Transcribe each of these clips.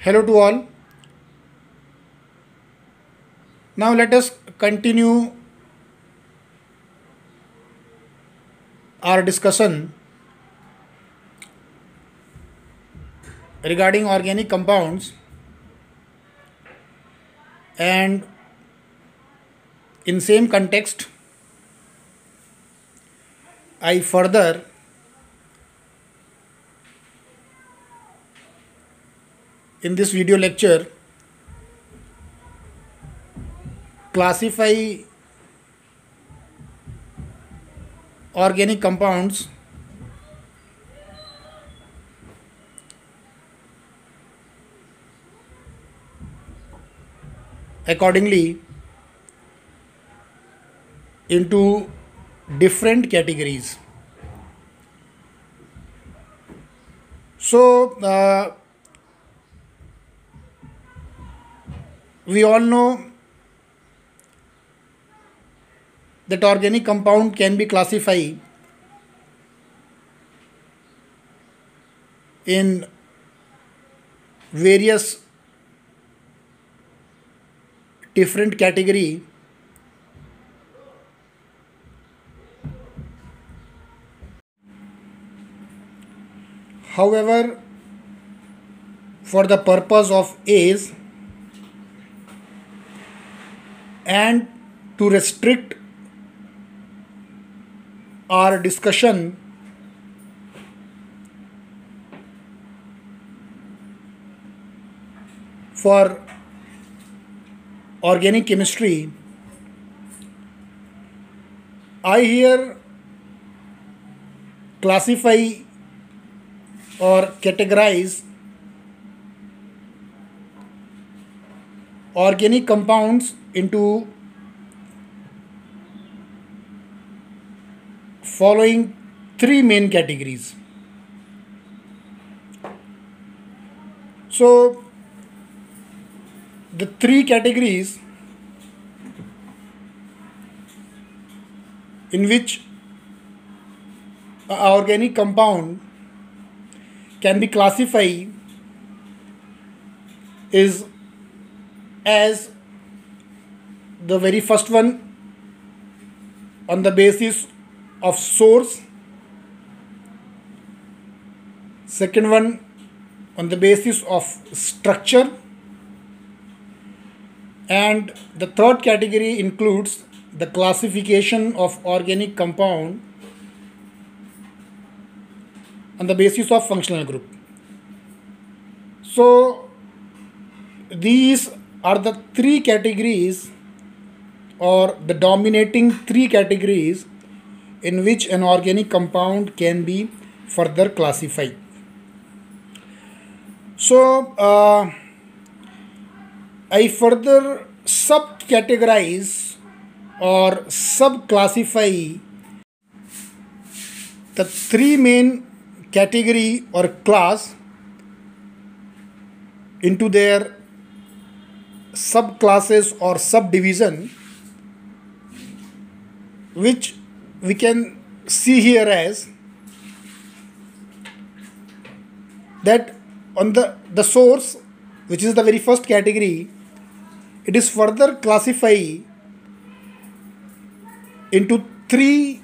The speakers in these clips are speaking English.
Hello to all. Now let us continue our discussion regarding organic compounds, and in same context I further in this video lecture classify organic compounds accordingly into different categories. So we all know that organic compound can be classified in various different category. However, for the purpose of age and to restrict our discussion for organic chemistry, I here classify or categorize organic compounds into following three main categories. So the three categories in which an organic compound can be classified is as the very first one on the basis of source, second one on the basis of structure, and the third category includes the classification of organic compound on the basis of functional group. So these are the three categories or the dominating three categories in which an organic compound can be further classified. So I further subcategorize or subclassify the three main category or class into their subclasses or subdivision, which we can see here as that on the source, which is the very first category, it is further classified into three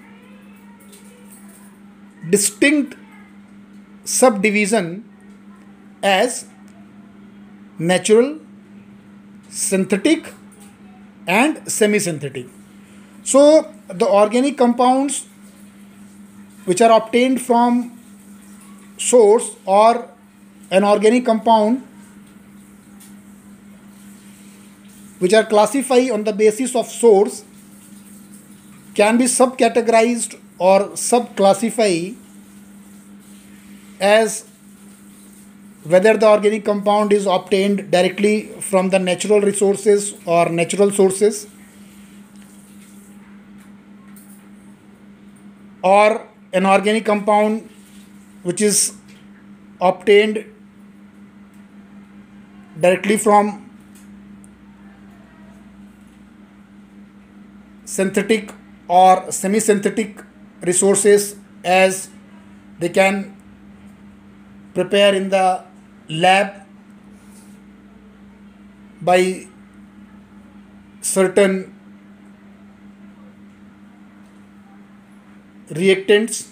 distinct subdivision as natural, synthetic and semi-synthetic. So the organic compounds which are obtained from source or an organic compound which are classified on the basis of source can be subcategorized or subclassified as whether the organic compound is obtained directly from the natural resources or natural sources, or an organic compound which is obtained directly from synthetic or semi-synthetic resources, as they can prepare in the lab by certain reactants,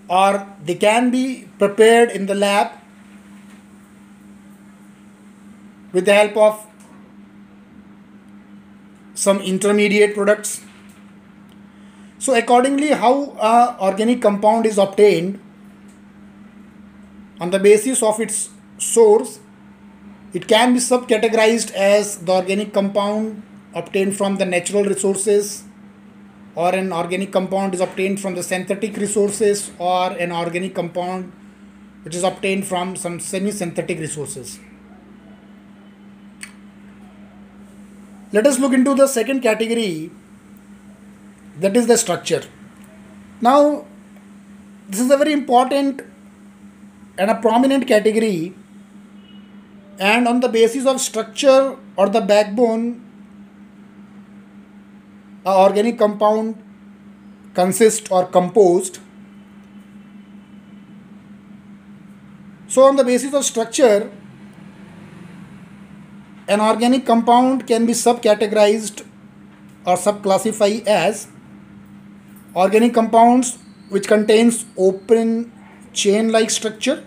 or they can be prepared in the lab with the help of some intermediate products. So accordingly, how a organic compound is obtained, on the basis of its source, it can be subcategorized as the organic compound obtained from the natural resources, or an organic compound is obtained from the synthetic resources, or an organic compound which is obtained from some semi-synthetic resources. Let us look into the second category, that is the structure. Now, this is a very important and a prominent category, and on the basis of structure or the backbone, a organic compound consists or composed. So on the basis of structure, an organic compound can be subcategorized or subclassified as organic compounds which contains open chain-like structure.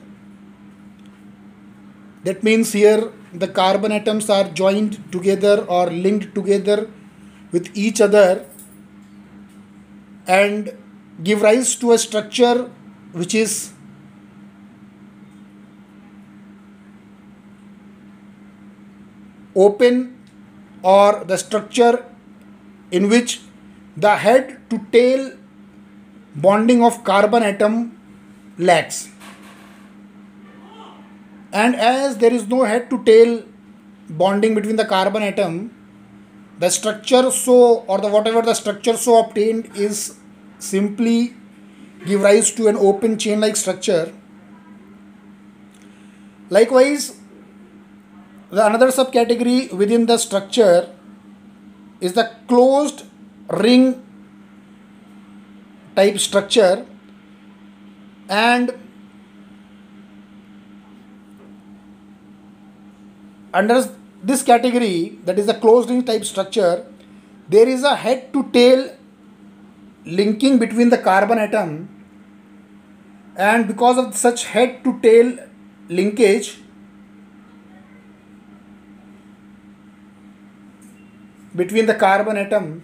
That means here the carbon atoms are joined together or linked together with each other and give rise to a structure which is open, or the structure in which the head to tail bonding of carbon atom lacks. And as there is no head to tail bonding between the carbon atom, the structure so, or the whatever the structure so obtained is simply give rise to an open chain like structure. Likewise, the another subcategory within the structure is the closed ring type structure, and under this category, that is the closed ring type structure, there is a head to tail linking between the carbon atom, and because of such head to tail linkage, between the carbon atom,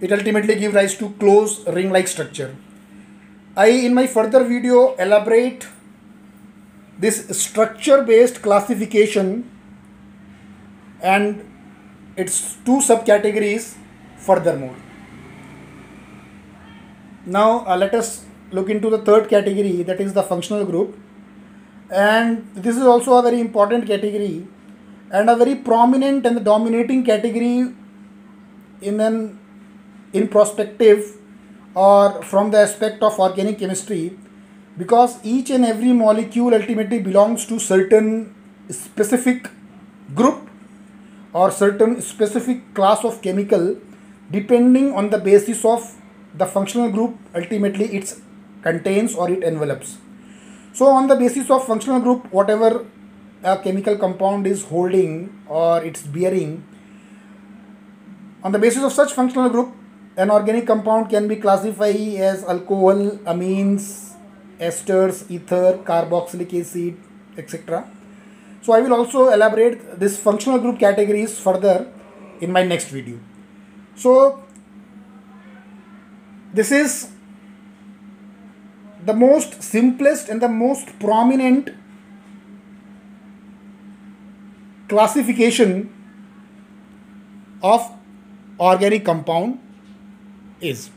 it ultimately gives rise to closed ring like structure. I in my further video elaborate this structure based classification and its two subcategories furthermore. Now let us look into the third category, that is the functional group, and this is also a very important category and a very prominent and dominating category in perspective or from the aspect of organic chemistry, because each and every molecule ultimately belongs to certain specific group or certain specific class of chemical, depending on the basis of the functional group ultimately it contains or it envelops. So on the basis of functional group, whatever a chemical compound is holding or it's bearing, on the basis of such functional group, an organic compound can be classified as alcohol, amines, esters, ether, carboxylic acid, etc. So I will also elaborate this functional group categories further in my next video. So this is the most simplest and the most prominent classification of organic compound is.